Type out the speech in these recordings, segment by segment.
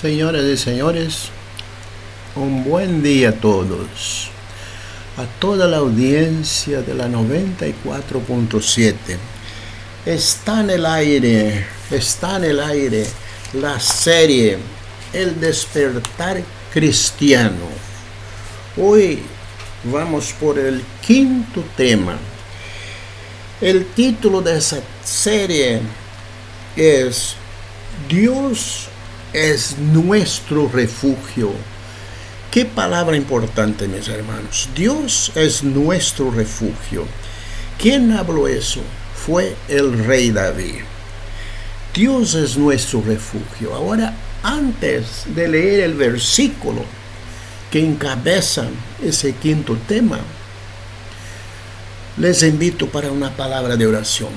Señoras y señores, un buen día a todos, a toda la audiencia de la 94.7. Está en el aire la serie El despertar cristiano. Hoy vamos por el quinto tema. El título de esa serie es Dios es nuestro refugio. Qué palabra importante, mis hermanos. Dios es nuestro refugio. ¿Quién habló eso? Fue el rey David. Dios es nuestro refugio. Ahora, antes de leer el versículo que encabeza ese quinto tema, les invito para una palabra de oración.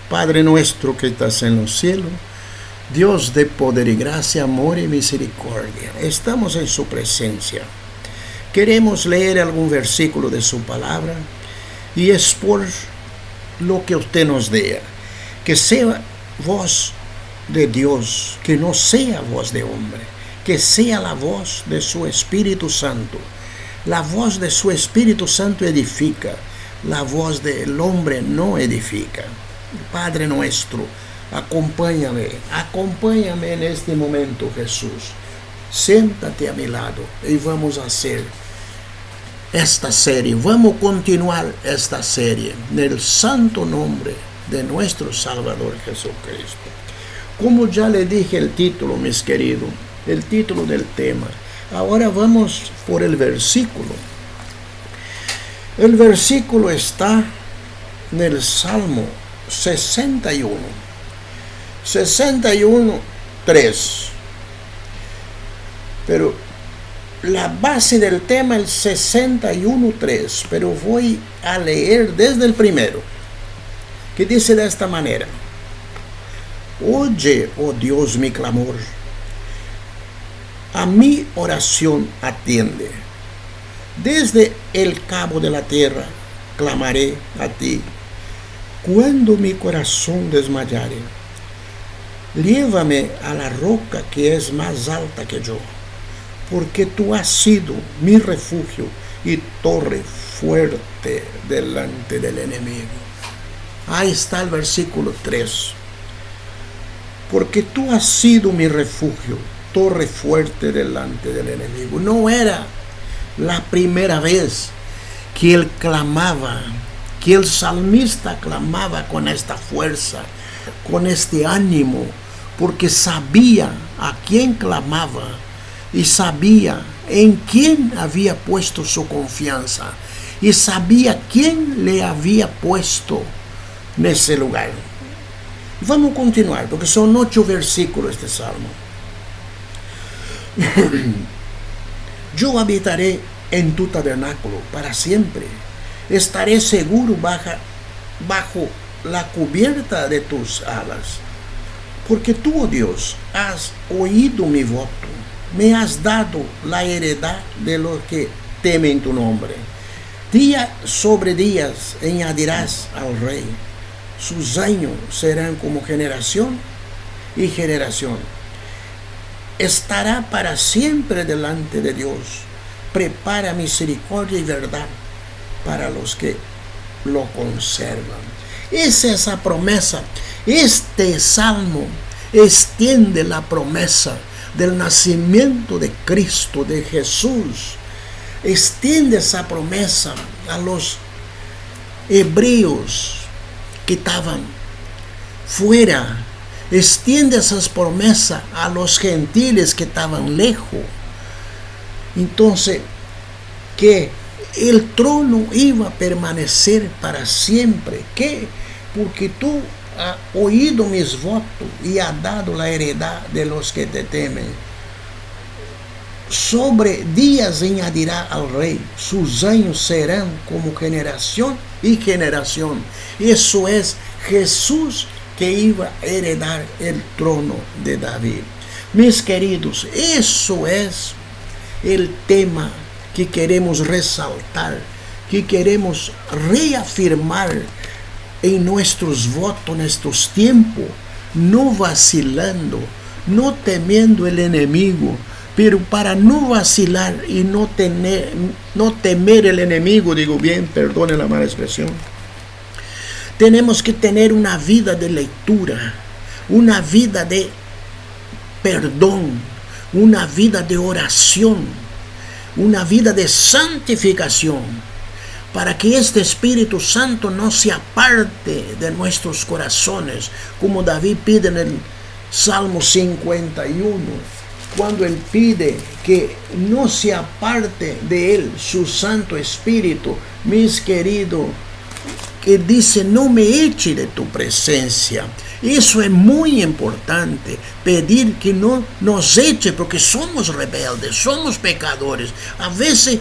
Padre nuestro que estás en los cielos, Dios de poder y gracia, amor y misericordia, estamos en su presencia. Queremos leer algún versículo de su palabra y es por lo que usted nos dé. Que sea voz de Dios, que no sea voz de hombre, que sea la voz de su Espíritu Santo. La voz de su Espíritu Santo edifica, la voz del hombre no edifica. Padre nuestro, acompáñame en este momento, Jesús. Siéntate a mi lado y vamos a hacer esta serie, vamos a continuar esta serie en el santo nombre de nuestro Salvador Jesucristo. Como ya le dije el título, mis queridos, el título del tema. Ahora vamos por el versículo. El versículo está en el Salmo 61:3. Pero la base del tema es 61:3. Pero voy a leer desde el primero, que dice de esta manera: Oye, oh Dios, mi clamor, a mi oración atiende. Desde el cabo de la tierra clamaré a ti. Cuando mi corazón desmayare, llévame a la roca que es más alta que yo, porque tú has sido mi refugio y torre fuerte delante del enemigo. Ahí está el versículo 3. Porque tú has sido mi refugio, torre fuerte delante del enemigo. No era la primera vez que él clamaba, que el salmista clamaba con esta fuerza, con este ánimo, porque sabía a quién clamaba y sabía en quién había puesto su confianza y sabía quién le había puesto en ese lugar. Vamos a continuar, porque son 8 versículos este salmo. Yo habitaré en tu tabernáculo para siempre. Estaré seguro bajo la cubierta de tus alas. Porque tú, oh Dios, has oído mi voto. Me has dado la heredad de los que temen tu nombre. Día sobre día añadirás al rey. Sus años serán como generación y generación. Estará para siempre delante de Dios. Prepara misericordia y verdad para los que lo conservan. Es esa promesa. Este salmo extiende la promesa del nacimiento de Cristo, de Jesús. Extiende esa promesa a los hebreos que estaban fuera. Extiende esas promesas a los gentiles que estaban lejos. Entonces, que el trono iba a permanecer para siempre. ¿Qué? Porque tú has oído mis votos y has dado la heredad de los que te temen. Sobre días añadirá al rey, sus años serán como generación y generación. Eso es Jesús que iba a heredar el trono de David. Mis queridos, eso es el tema que queremos resaltar, que queremos reafirmar en nuestros votos, en estos tiempos, no vacilando, no temiendo el enemigo. Pero para no vacilar y no temer el enemigo, digo bien, perdone la mala expresión, tenemos que tener una vida de lectura, una vida de perdón, una vida de oración, una vida de santificación, para que este Espíritu Santo no se aparte de nuestros corazones, como David pide en el Salmo 51. Cuando él pide que no se aparte de él su Santo Espíritu, mis queridos, que dice, no me eche de tu presencia. Eso es muy importante, pedir que no nos eche, porque somos rebeldes, somos pecadores, a veces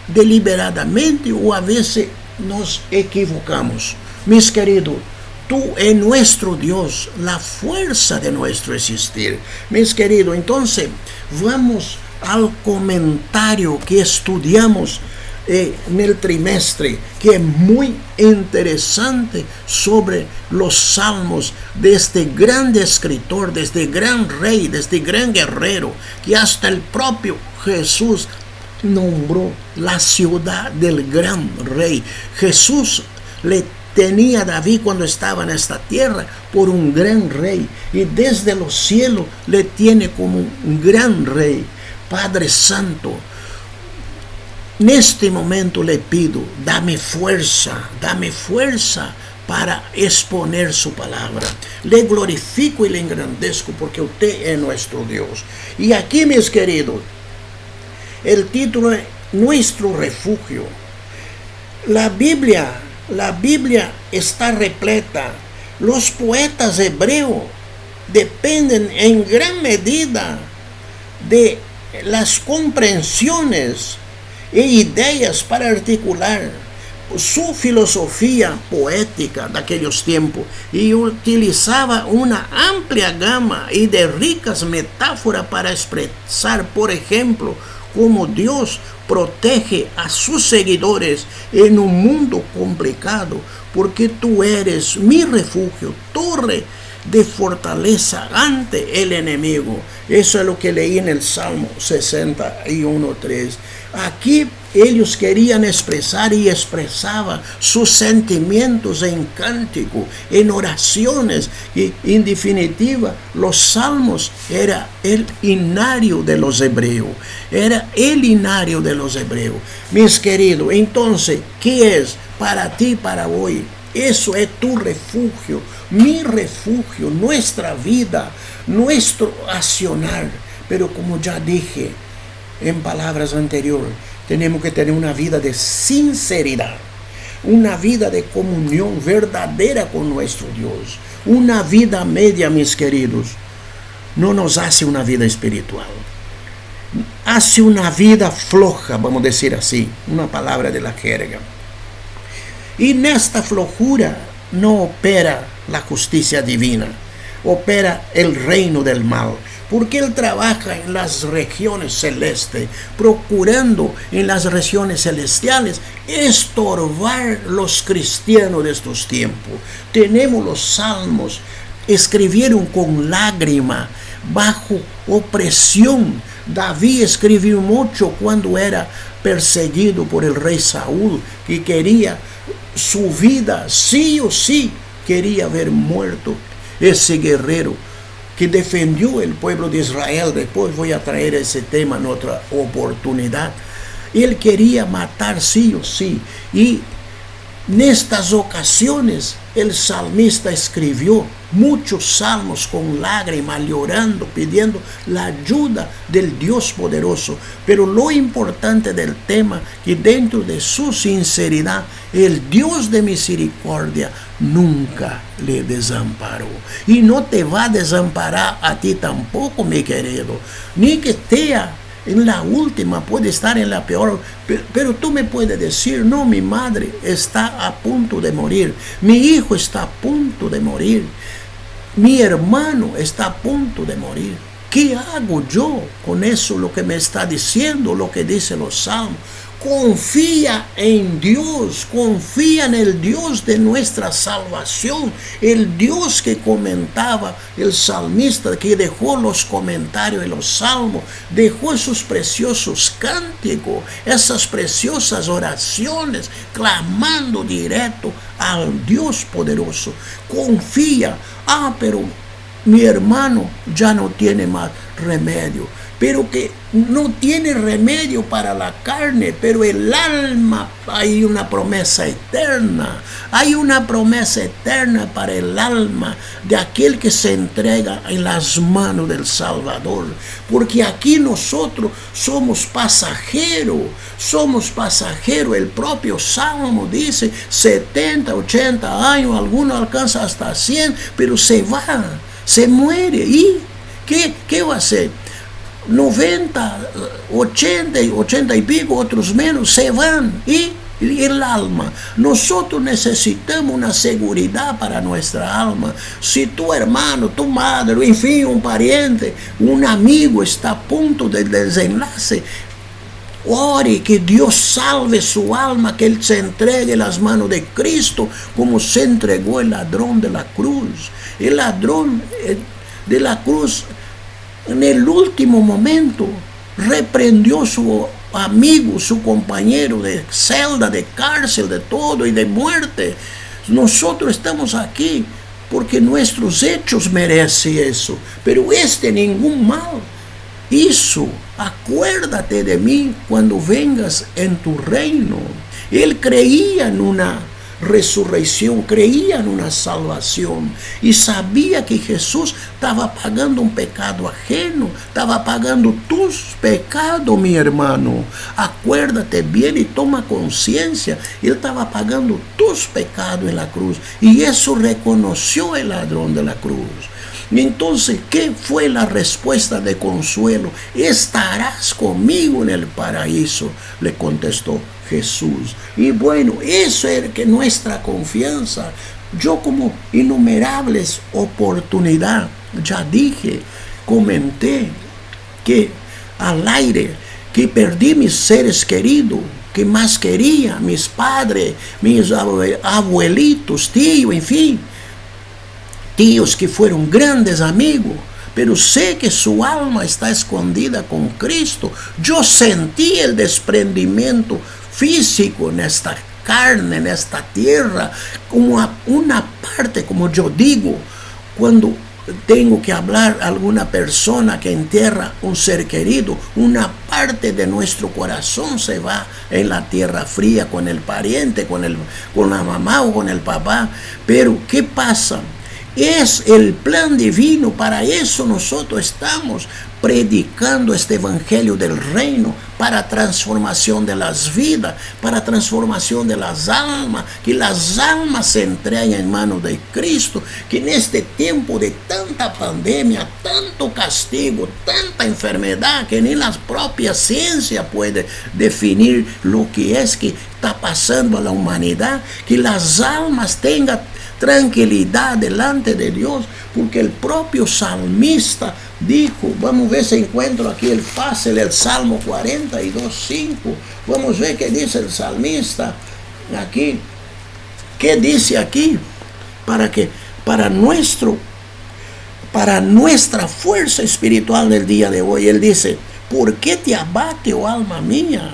deliberadamente o a veces nos equivocamos. Mis queridos, tú es nuestro Dios, la fuerza de nuestro existir. Mis queridos, entonces vamos al comentario que estudiamos en el trimestre, que es muy interesante sobre los salmos de este gran escritor, de este gran rey, de este gran guerrero, que hasta el propio Jesús nombró la ciudad del gran rey. Jesús le tenía a David cuando estaba en esta tierra por un gran rey, y desde los cielos le tiene como un gran rey. Padre Santo, en este momento le pido, dame fuerza para exponer su palabra. Le glorifico y le engrandezco porque usted es nuestro Dios. Y aquí, mis queridos, el título es Nuestro Refugio. La Biblia está repleta. Los poetas hebreos dependen en gran medida de las comprensiones e ideas para articular su filosofía poética de aquellos tiempos, y utilizaba una amplia gama y de ricas metáforas para expresar, por ejemplo, cómo Dios protege a sus seguidores en un mundo complicado, porque tú eres mi refugio, torre de fortaleza ante el enemigo. Eso es lo que leí en el Salmo 61:3. Aquí ellos querían expresar y expresaban sus sentimientos en cántico, en oraciones, y en definitiva los salmos era el himnario de los hebreos. Mis queridos, entonces, ¿qué es para ti, para hoy? Eso es tu refugio, mi refugio, nuestra vida, nuestro accionar. Pero como ya dije en palabras anteriores, tenemos que tener una vida de sinceridad, una vida de comunión verdadera con nuestro Dios. Una vida media, mis queridos, no nos hace una vida espiritual. Hace una vida floja, vamos a decir así, una palabra de la jerga. Y en esta flojura no opera la justicia divina, opera el reino del mal, porque él trabaja en las regiones celestes, procurando en las regiones celestiales estorbar los cristianos de estos tiempos. Tenemos los salmos, escribieron con lágrima, bajo opresión. David escribió mucho cuando era perseguido por el rey Saúl, que quería su vida, sí o sí, quería ver muerto ese guerrero que defendió el pueblo de Israel. Después voy a traer ese tema en otra oportunidad. Él quería matar sí o sí, y en estas ocasiones el salmista escribió muchos salmos con lágrimas, llorando, pidiendo la ayuda del Dios poderoso. Pero lo importante del tema, que dentro de su sinceridad, el Dios de misericordia nunca le desamparó, y no te va a desamparar a ti tampoco, mi querido, ni que esté en la última, puede estar en la peor, pero tú me puedes decir, no, mi madre está a punto de morir, mi hijo está a punto de morir, mi hermano está a punto de morir. ¿Qué hago yo con eso, lo que me está diciendo, lo que dice los salmos? Confía en Dios, confía en el Dios de nuestra salvación, el Dios que comentaba el salmista, que dejó los comentarios de los salmos, dejó esos preciosos cánticos, esas preciosas oraciones, clamando directo al Dios poderoso. Confía, pero mi hermano ya no tiene más remedio. Pero que no tiene remedio para la carne, pero el alma, hay una promesa eterna. Hay una promesa eterna para el alma de aquel que se entrega en las manos del Salvador. Porque aquí nosotros somos pasajeros, El propio Salmo dice 70, 80 años, algunos alcanzan hasta 100, pero se va, se muere. ¿Y qué va a hacer? 90, 80 y pico, otros menos, se van. Y el alma, nosotros necesitamos una seguridad para nuestra alma. Si tu hermano, tu madre, en fin, un pariente, un amigo está a punto del desenlace, ore que Dios salve su alma, que Él se entregue en las manos de Cristo, como se entregó el ladrón de la cruz. El ladrón de la cruz, en el último momento, reprendió a su amigo, su compañero de celda, de cárcel, de todo y de muerte. Nosotros estamos aquí porque nuestros hechos merecen eso, pero ningún mal hizo. Acuérdate de mí cuando vengas en tu reino. Él creía en una resurrección, creía en una salvación y sabía que Jesús estaba pagando un pecado ajeno, estaba pagando tus pecados, mi hermano. Acuérdate bien y toma conciencia. Él estaba pagando tus pecados en la cruz, y eso reconoció el ladrón de la cruz. Y entonces, ¿qué fue la respuesta de consuelo? Estarás conmigo en el paraíso, le contestó Jesús. Y bueno, eso es que nuestra confianza. Yo, como innumerables oportunidades, ya dije, comenté que al aire, que perdí mis seres queridos, que más quería, mis padres, mis abuelitos, tíos, en fin, tíos que fueron grandes amigos, pero sé que su alma está escondida con Cristo. Yo sentí el desprendimiento físico en esta carne, en esta tierra, como una parte, como yo digo, cuando tengo que hablar a alguna persona que entierra un ser querido, una parte de nuestro corazón se va en la tierra fría con el pariente, con la mamá o con el papá. Pero ¿qué pasa? Es el plan divino. Para eso nosotros estamos predicando este evangelio del reino, para transformación de las vidas, para transformación de las almas, que las almas se entreguen en manos de Cristo, que en este tiempo de tanta pandemia, tanto castigo, tanta enfermedad, que ni la propia ciencia puede definir lo que está pasando a la humanidad, que las almas tengan tranquilidad delante de Dios, porque el propio salmista dijo, vamos a ver si encuentro aquí el fácil, el Salmo 42:5, vamos a ver qué dice el salmista aquí. ¿Qué dice aquí? Para nuestra fuerza espiritual del día de hoy, él dice: ¿por qué te abate, oh alma mía,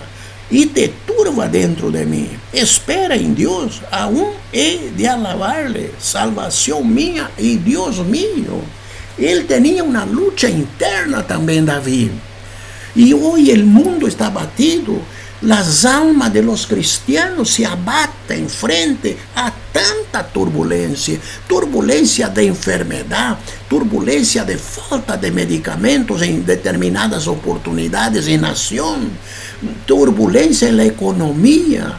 y te turba dentro de mí? Espera en Dios, aún he de alabarle, salvación mía y Dios mío. Él tenía una lucha interna también, David. Y hoy el mundo está abatido. Las almas de los cristianos se abaten frente a tanta turbulencia, turbulencia de enfermedad, turbulencia de falta de medicamentos en determinadas oportunidades en nación, turbulencia en la economía.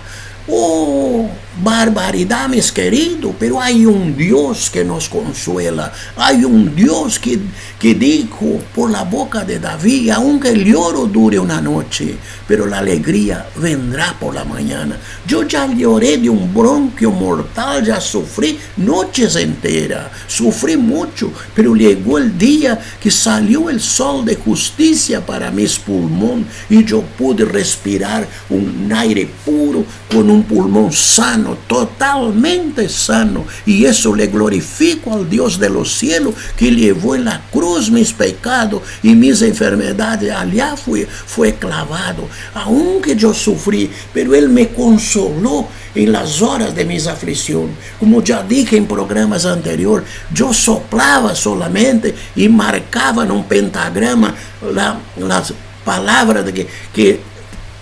barbaridad, mis queridos, pero hay un Dios que nos consuela. Hay un Dios que dijo por la boca de David, aunque el lloro dure una noche, pero la alegría vendrá por la mañana. Yo ya lloré de un bronquio mortal, ya sufrí noches enteras, sufrí mucho, pero llegó el día que salió el sol de justicia para mis pulmones y yo pude respirar un aire puro con un pulmón sano, totalmente sano, y eso le glorifico al Dios de los cielos que llevó en la cruz mis pecados y mis enfermedades. Allá fue clavado, aunque yo sufrí, pero Él me consoló en las horas de mis aflicciones. Como ya dije en programas anteriores, yo soplaba solamente y marcaba en un pentagrama las palabras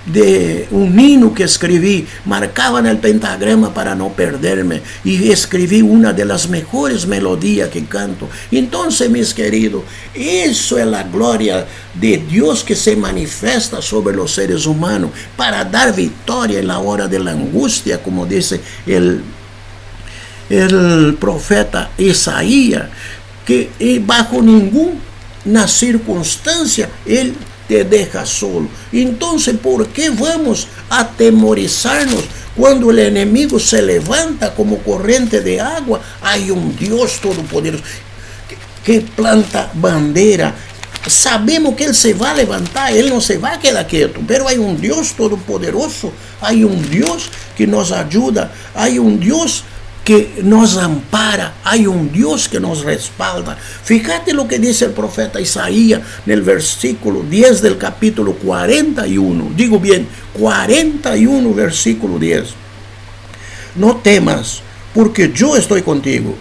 de un himno que escribí, marcaba en el pentagrama para no perderme, y escribí una de las mejores melodías que canto. Entonces, mis queridos, eso es la gloria de Dios que se manifiesta sobre los seres humanos para dar victoria en la hora de la angustia, como dice el profeta Isaías, que bajo ninguna circunstancia Él te deja solo. Entonces, ¿por qué vamos a atemorizarnos cuando el enemigo se levanta como corriente de agua? Hay un Dios todopoderoso que planta bandera. Sabemos que Él se va a levantar, Él no se va a quedar quieto, pero hay un Dios todopoderoso, hay un Dios que nos ayuda, hay un Dios que nos ampara, hay un Dios que nos respalda. Fíjate lo que dice el profeta Isaías en el versículo 10 del capítulo 41. Digo bien, 41 versículo 10. No temas, porque yo estoy contigo.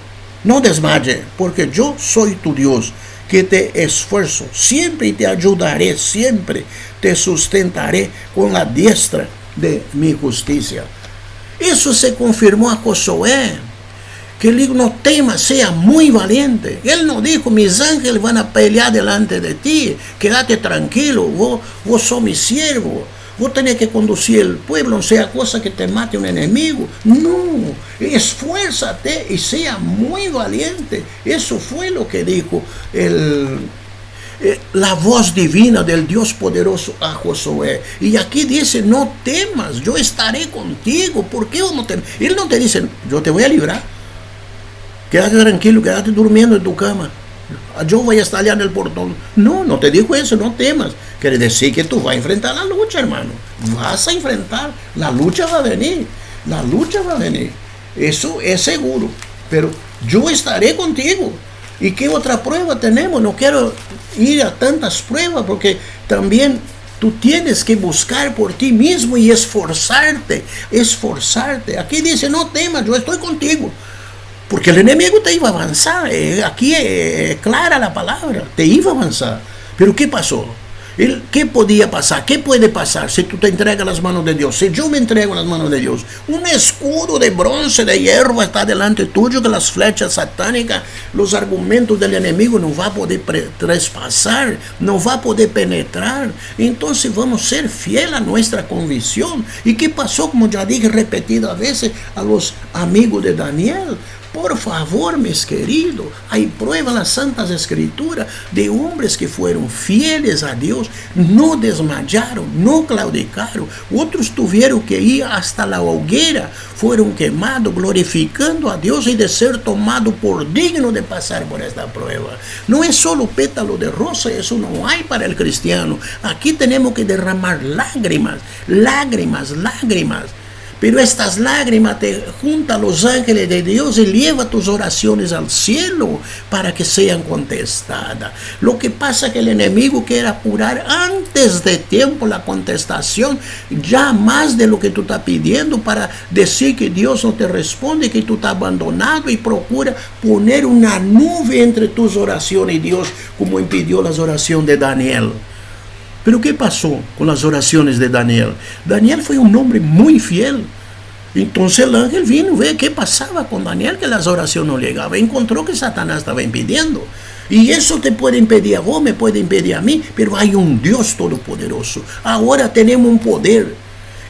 No desmayes, porque yo soy tu Dios, que te esfuerzo siempre y te ayudaré siempre. Te sustentaré con la diestra de mi justicia. Eso se confirmó a Josué, que él dijo, no temas, sea muy valiente. Él no dijo, mis ángeles van a pelear delante de ti, quédate tranquilo, vos sos mi siervo, vos tenés que conducir el pueblo, no sea cosa que te mate un enemigo. No, esfuérzate y sea muy valiente. Eso fue lo que dijo la voz divina del Dios poderoso a Josué. Y aquí dice, no temas, yo estaré contigo. ¿Por qué no temas? Él no te dice, yo te voy a librar, quédate tranquilo, quédate durmiendo en tu cama, yo voy a estar allá en el portón. No, no te dijo eso, no temas. Quiere decir que tú vas a enfrentar la lucha, hermano. Vas a enfrentar, la lucha va a venir, la lucha va a venir, eso es seguro, pero yo estaré contigo. ¿Y qué otra prueba tenemos? No quiero ir a tantas pruebas, porque también tú tienes que buscar por ti mismo y esforzarte. Aquí dice, no temas, yo estoy contigo. Porque el enemigo te iba a avanzar. Aquí es clara la palabra, te iba a avanzar. Pero ¿qué pasó? ¿Qué podía pasar? ¿Qué puede pasar si tú te entregas a las manos de Dios? Si yo me entrego a las manos de Dios, un escudo de bronce, de hierro está delante tuyo, que las flechas satánicas, los argumentos del enemigo no va a poder traspasar, no va a poder penetrar. Entonces vamos a ser fieles a nuestra convicción. ¿Y qué pasó? Como ya dije repetidas veces a los amigos de Daniel. Por favor, mis queridos, hay pruebas en las Santas Escrituras de hombres que fueron fieles a Dios, no desmayaron, no claudicaron. Otros tuvieron que ir hasta la hoguera, fueron quemados, glorificando a Dios y de ser tomados por digno de pasar por esta prueba. No es solo pétalo de rosa, eso no hay para el cristiano. Aquí tenemos que derramar lágrimas, lágrimas, lágrimas. Pero estas lágrimas te juntan los ángeles de Dios y lleva tus oraciones al cielo para que sean contestadas. Lo que pasa es que el enemigo quiere apurar antes de tiempo la contestación, ya más de lo que tú estás pidiendo, para decir que Dios no te responde, que tú estás abandonado, y procura poner una nube entre tus oraciones y Dios, como impidió las oraciones de Daniel. Pero ¿qué pasó con las oraciones de Daniel? Daniel fue un hombre muy fiel. Entonces el ángel vino a ver qué pasaba con Daniel, que las oraciones no llegaban. Encontró que Satanás estaba impidiendo. Y eso te puede impedir a vos, me puede impedir a mí, pero hay un Dios todopoderoso. Ahora tenemos un poder.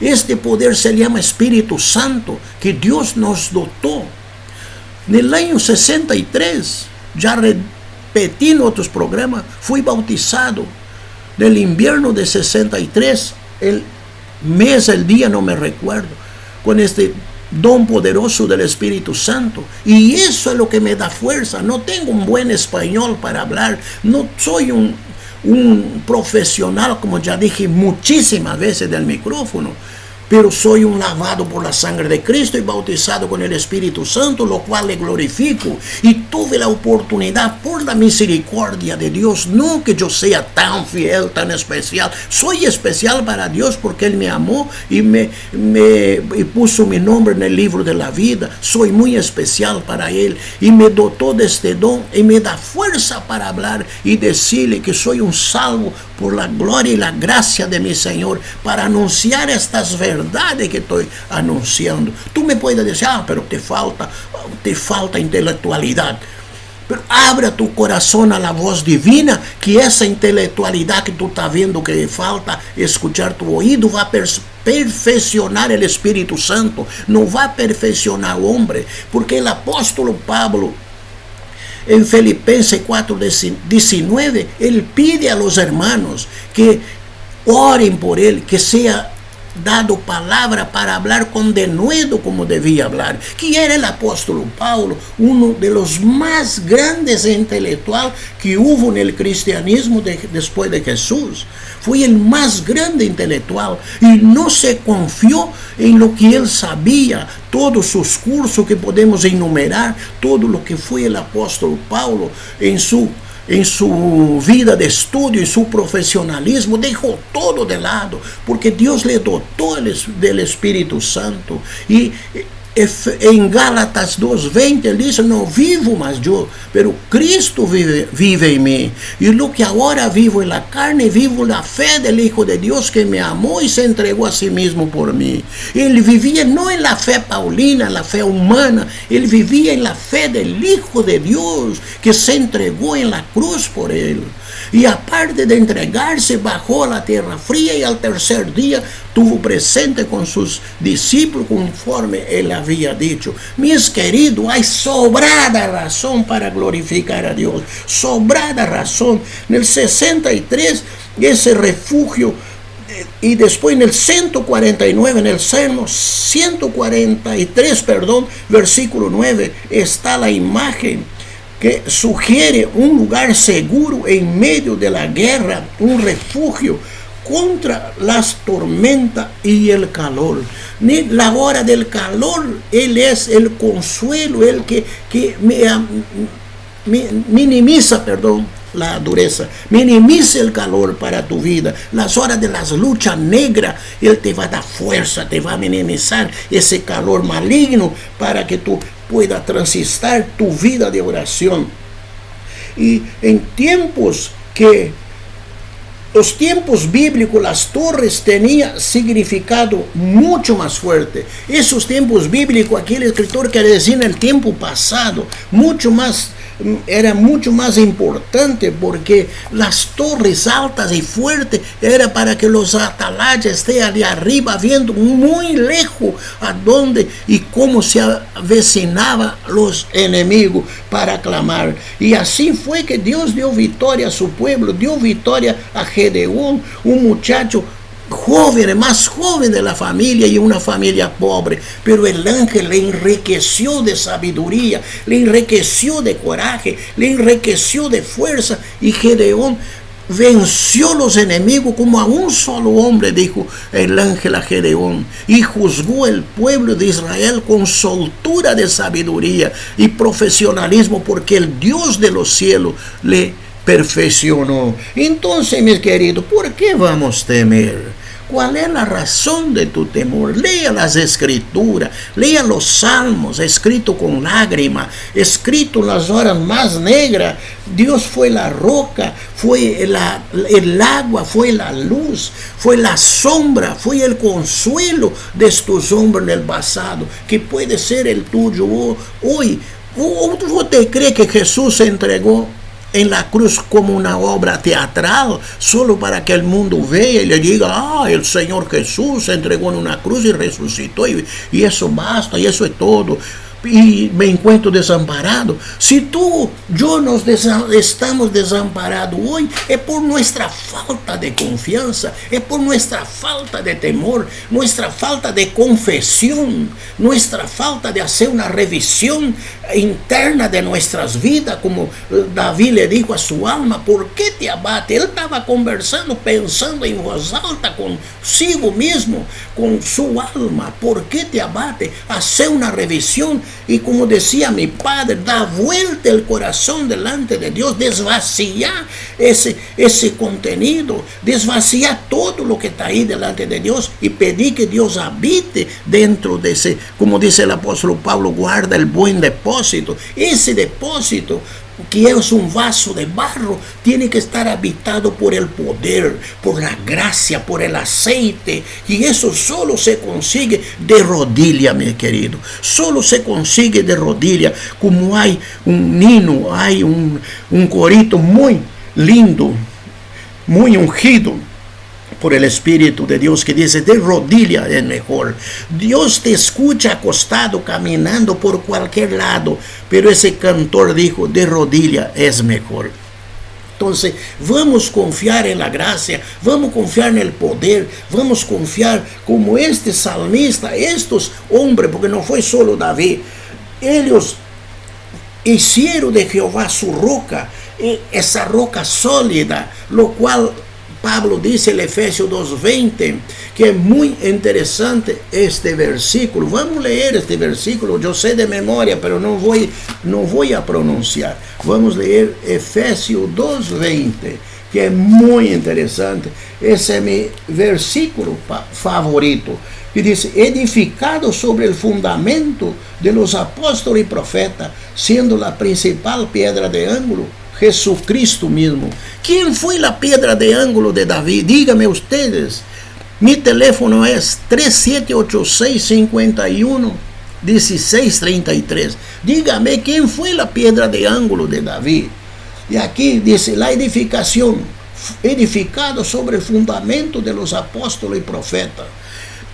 Este poder se llama Espíritu Santo, que Dios nos dotó. En el año 63, ya repetí en otros programas, fui bautizado. Del invierno de 63, el mes, el día no me recuerdo, con este don poderoso del Espíritu Santo. Y eso es lo que me da fuerza. No tengo un buen español para hablar, no soy un profesional, como ya dije muchísimas veces del micrófono, pero soy un lavado por la sangre de Cristo y bautizado con el Espíritu Santo, lo cual le glorifico. Y tuve la oportunidad, por la misericordia de Dios, no que yo sea tan fiel, tan especial. Soy especial para Dios porque Él me amó y y puso mi nombre en el libro de la vida. Soy muy especial para Él y me dotó de este don y me da fuerza para hablar y decirle que soy un salvo por la gloria y la gracia de mi Señor, para anunciar estas verdades que estoy anunciando. Tú me puedes decir, pero te falta intelectualidad. Pero abra tu corazón a la voz divina, que esa intelectualidad que tú estás viendo que falta escuchar, tu oído va a perfeccionar el Espíritu Santo, no va a perfeccionar al hombre, porque el apóstol Pablo, en Filipenses 4:19, él pide a los hermanos que oren por él, que sea dado palabra para hablar con denuedo como debía hablar. Que era el apóstol Pablo, uno de los más grandes intelectuales que hubo en el cristianismo después de Jesús. Fue el más grande intelectual y no se confió en lo que él sabía, todos sus cursos que podemos enumerar, todo lo que fue el apóstol Pablo en su vida de estudio, en su profesionalismo, dejó todo de lado, porque Dios le dotó del Espíritu Santo. Y en Gálatas 2:20 él dice, no vivo más yo, pero Cristo vive en mí. Y lo que ahora vivo en la carne, vivo la fe del Hijo de Dios que me amó y se entregó a sí mismo por mí. Él vivía no en la fe paulina, la fe humana, él vivía en la fe del Hijo de Dios que se entregó en la cruz por él. Y aparte de entregarse, bajó a la tierra fría y al tercer día estuvo presente con sus discípulos conforme él había dicho. Mis queridos, hay sobrada razón para glorificar a Dios, sobrada razón. En el 63, ese refugio, y después en el 149, en el Salmo 143, versículo 9, está la imagen que sugiere un lugar seguro en medio de la guerra, un refugio contra las tormentas y el calor. La hora del calor, Él es el consuelo, el que minimiza, la dureza, minimiza el calor para tu vida. Las horas de las luchas negras, Él te va a dar fuerza, te va a minimizar ese calor maligno para que tú pueda transitar tu vida de oración. Y en los tiempos bíblicos, las torres tenían significado mucho más fuerte. Esos tiempos bíblicos, aquí el escritor quiere decir en el tiempo pasado, era mucho más importante, porque las torres altas y fuertes era para que los atalayas estén de arriba viendo muy lejos a dónde y cómo se avecinaban los enemigos para clamar. Y así fue que Dios dio victoria a su pueblo, dio victoria a Gedeón, un muchacho joven, más joven de la familia y una familia pobre, pero el ángel le enriqueció de sabiduría, le enriqueció de coraje, le enriqueció de fuerza, y Gedeón venció los enemigos como a un solo hombre, dijo el ángel a Gedeón, y juzgó el pueblo de Israel con soltura de sabiduría y profesionalismo, porque el Dios de los cielos le perfeccionó. Entonces, mis queridos, ¿por qué vamos a temer? ¿Cuál es la razón de tu temor? Lea las escrituras, lea los salmos, escrito con lágrimas, escrito en las horas más negras. Dios fue la roca, fue el agua, fue la luz, fue la sombra, fue el consuelo de estos hombres en el pasado, que puede ser el tuyo hoy. ¿Usted cree que Jesús se entregó en la cruz como una obra teatral, solo para que el mundo vea y le diga, el Señor Jesús se entregó en una cruz y resucitó, y eso basta, y eso es todo, y me encuentro desamparado. Si yo estamos desamparados hoy, es por nuestra falta de confianza, es por nuestra falta de temor, nuestra falta de confesión, nuestra falta de hacer una revisión interna de nuestras vidas, como David le dijo a su alma, ¿por qué te abate? Él estaba conversando, pensando en voz alta consigo mismo, con su alma. ¿Por qué te abate? Hacer una revisión. Y como decía mi padre, da vuelta el corazón delante de Dios, desvacía ese contenido, desvacía todo lo que está ahí delante de Dios y pedir que Dios habite dentro de ese, como dice el apóstol Pablo, guarda el buen depósito. Ese depósito, que es un vaso de barro, tiene que estar habitado por el poder, por la gracia, por el aceite, y eso solo se consigue de rodilla, mi querido, solo se consigue de rodilla, como hay un himno, hay un corito muy lindo, muy ungido por el Espíritu de Dios, que dice, de rodilla es mejor. Dios te escucha acostado, caminando por cualquier lado, pero ese cantor dijo, de rodilla es mejor. Entonces, vamos a confiar en la gracia, vamos a confiar en el poder, vamos a confiar como este salmista, estos hombres, porque no fue solo David, ellos hicieron de Jehová su roca, esa roca sólida, lo cual Pablo dice en Efesios 2:20, que es muy interesante este versículo. Vamos a leer este versículo, yo sé de memoria, pero no voy a pronunciar. Vamos a leer Efesios 2:20, que es muy interesante. Ese es mi versículo favorito, que dice, edificado sobre el fundamento de los apóstoles y profetas, siendo la principal piedra de ángulo Jesucristo mismo. ¿Quién fue la piedra de ángulo de David? Díganme ustedes. Mi teléfono es 3786-51-1633. Dígame quién fue la piedra de ángulo de David. Y aquí dice, la edificación, edificado sobre el fundamento de los apóstoles y profetas.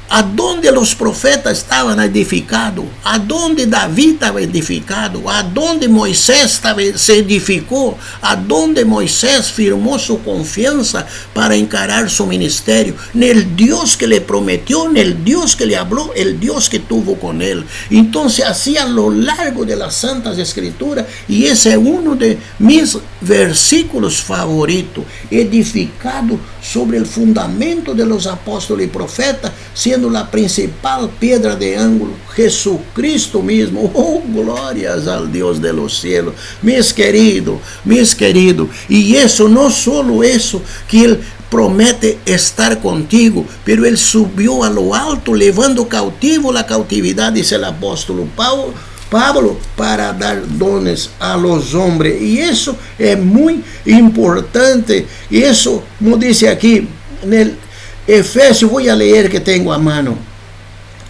¿A dónde los profetas estaban edificados? ¿A dónde David estaba edificado? ¿A dónde Moisés se edificó? ¿A dónde Moisés firmó su confianza para encarar su ministerio? En el Dios que le prometió, en el Dios que le habló, el Dios que tuvo con él. Entonces, así a lo largo de las Santas Escrituras, y ese es uno de mis versículos favoritos, edificado sobre el fundamento de los apóstoles y profetas, siendo la principal piedra de ángulo Jesucristo mismo. Oh, glorias al Dios de los cielos, mis queridos. Y eso, no solo eso, que Él promete estar contigo, pero Él subió a lo alto, llevando cautivo la cautividad, dice el apóstol Pablo, para dar dones a los hombres. Y eso es muy importante. Y eso, como dice aquí en el Efesios, voy a leer que tengo a mano,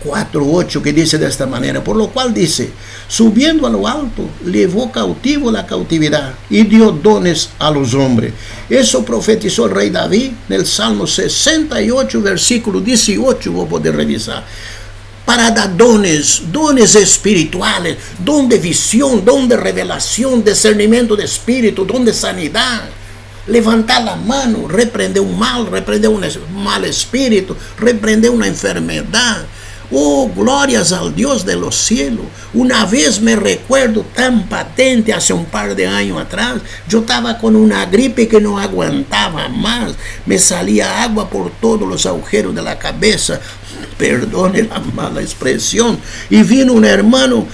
4:8, que dice de esta manera, por lo cual dice, subiendo a lo alto, llevó cautivo la cautividad y dio dones a los hombres. Eso profetizó el rey David en el Salmo 68, versículo 18, voy a poder revisar. Para dar dones espirituales, don de visión, don de revelación, discernimiento de espíritu, don de sanidad. Levantar la mano, reprender un mal espíritu, reprender una enfermedad. Oh, glorias al Dios de los cielos. Una vez me recuerdo tan patente, hace un par de años atrás, yo estaba con una gripe que no aguantaba más. Me salía agua por todos los agujeros de la cabeza. Perdone la mala expresión. Y vino un hermano,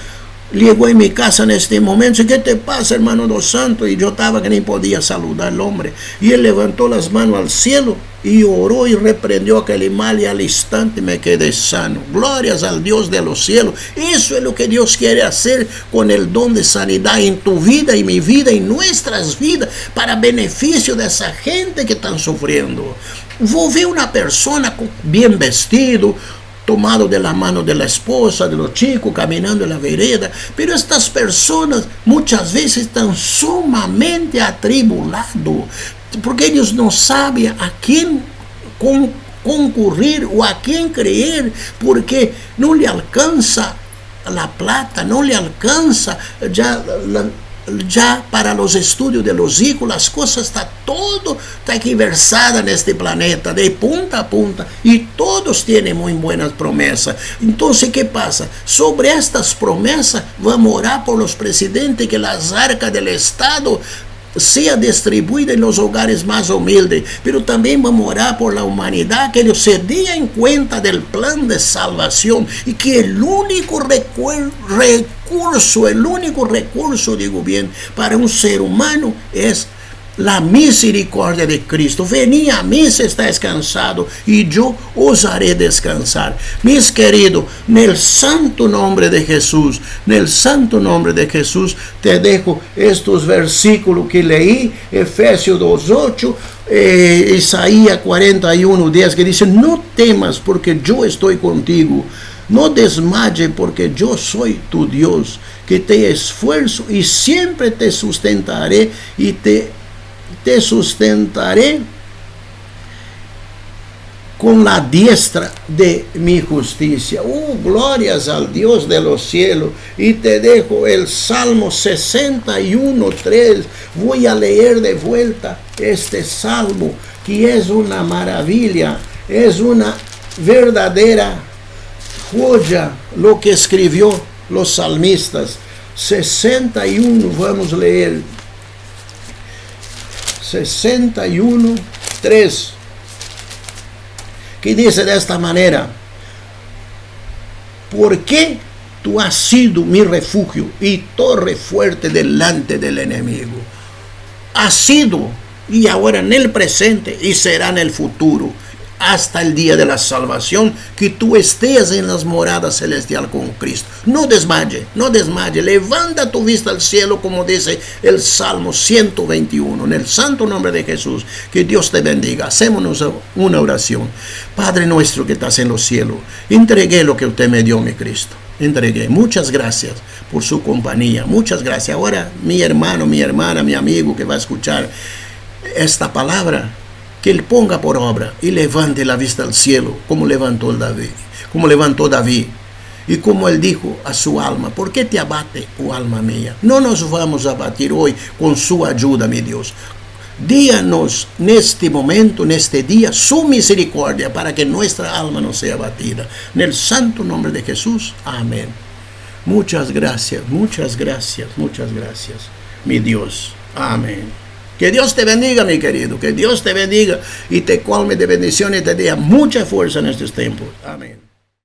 llegó en mi casa en este momento. ¿Qué te pasa, hermano Dos Santos? Y yo estaba que ni podía saludar al hombre. Y él levantó las manos al cielo y oró y reprendió aquel mal, y al instante me quedé sano. Glorias al Dios de los cielos. Eso es lo que Dios quiere hacer con el don de sanidad en tu vida y mi vida y nuestras vidas, para beneficio de esa gente que están sufriendo. Vos ves una persona bien vestido, tomado de la mano de la esposa, de los chicos, caminando en la vereda. Pero estas personas muchas veces están sumamente atribulados, porque ellos no saben a quién concurrir o a quién creer, porque no le alcanza la plata, no le alcanza ya para los estudios de los hijos. Las cosas está aquí versada en este planeta, de punta a punta, y todos tienen muy buenas promesas. Entonces, ¿qué pasa? Sobre estas promesas vamos a orar por los presidentes, que las arcas del Estado sea distribuida en los hogares más humildes, pero también vamos a orar por la humanidad, que ellos se den cuenta del plan de salvación, y que el único recurso, digo bien, para un ser humano es la misericordia de Cristo. Venid a mí si estáis cansados, y yo os haré descansar. Mis queridos, en el santo nombre de Jesús, te dejo estos versículos que leí, Efesios 2:8, Isaías 41:10, que dice: no temas, porque yo estoy contigo. No desmaye, porque yo soy tu Dios, que te esfuerzo y siempre te sustentaré, y te sustentaré con la diestra de mi justicia. Glorias al Dios de los cielos. Y te dejo el Salmo 61:3. Voy a leer de vuelta este salmo, que es una maravilla, es una verdadera joya lo que escribió los salmistas. 61, vamos a leer. 61:3, que dice de esta manera: porque tú has sido mi refugio y torre fuerte delante del enemigo. Has sido, y ahora en el presente, y será en el futuro, hasta el día de la salvación, que tú estés en las moradas celestiales con Cristo. No desmaye, levanta tu vista al cielo, como dice el Salmo 121, en el santo nombre de Jesús. Que Dios te bendiga. Hacémonos una oración. Padre nuestro que estás en los cielos, entregué lo que usted me dio, mi Cristo. Entregué. Muchas gracias por su compañía. Muchas gracias. Ahora, mi hermano, mi hermana, mi amigo que va a escuchar esta palabra, que él ponga por obra y levante la vista al cielo, como levantó David, y como él dijo a su alma: ¿por qué te abate, oh alma mía? No nos vamos a abatir hoy con su ayuda, mi Dios. Díganos en este momento, en este día, su misericordia, para que nuestra alma no sea abatida. En el santo nombre de Jesús, amén. Muchas gracias, mi Dios. Amén. Que Dios te bendiga, mi querido. Que Dios te bendiga y te colme de bendiciones y te dé mucha fuerza en estos tiempos. Amén.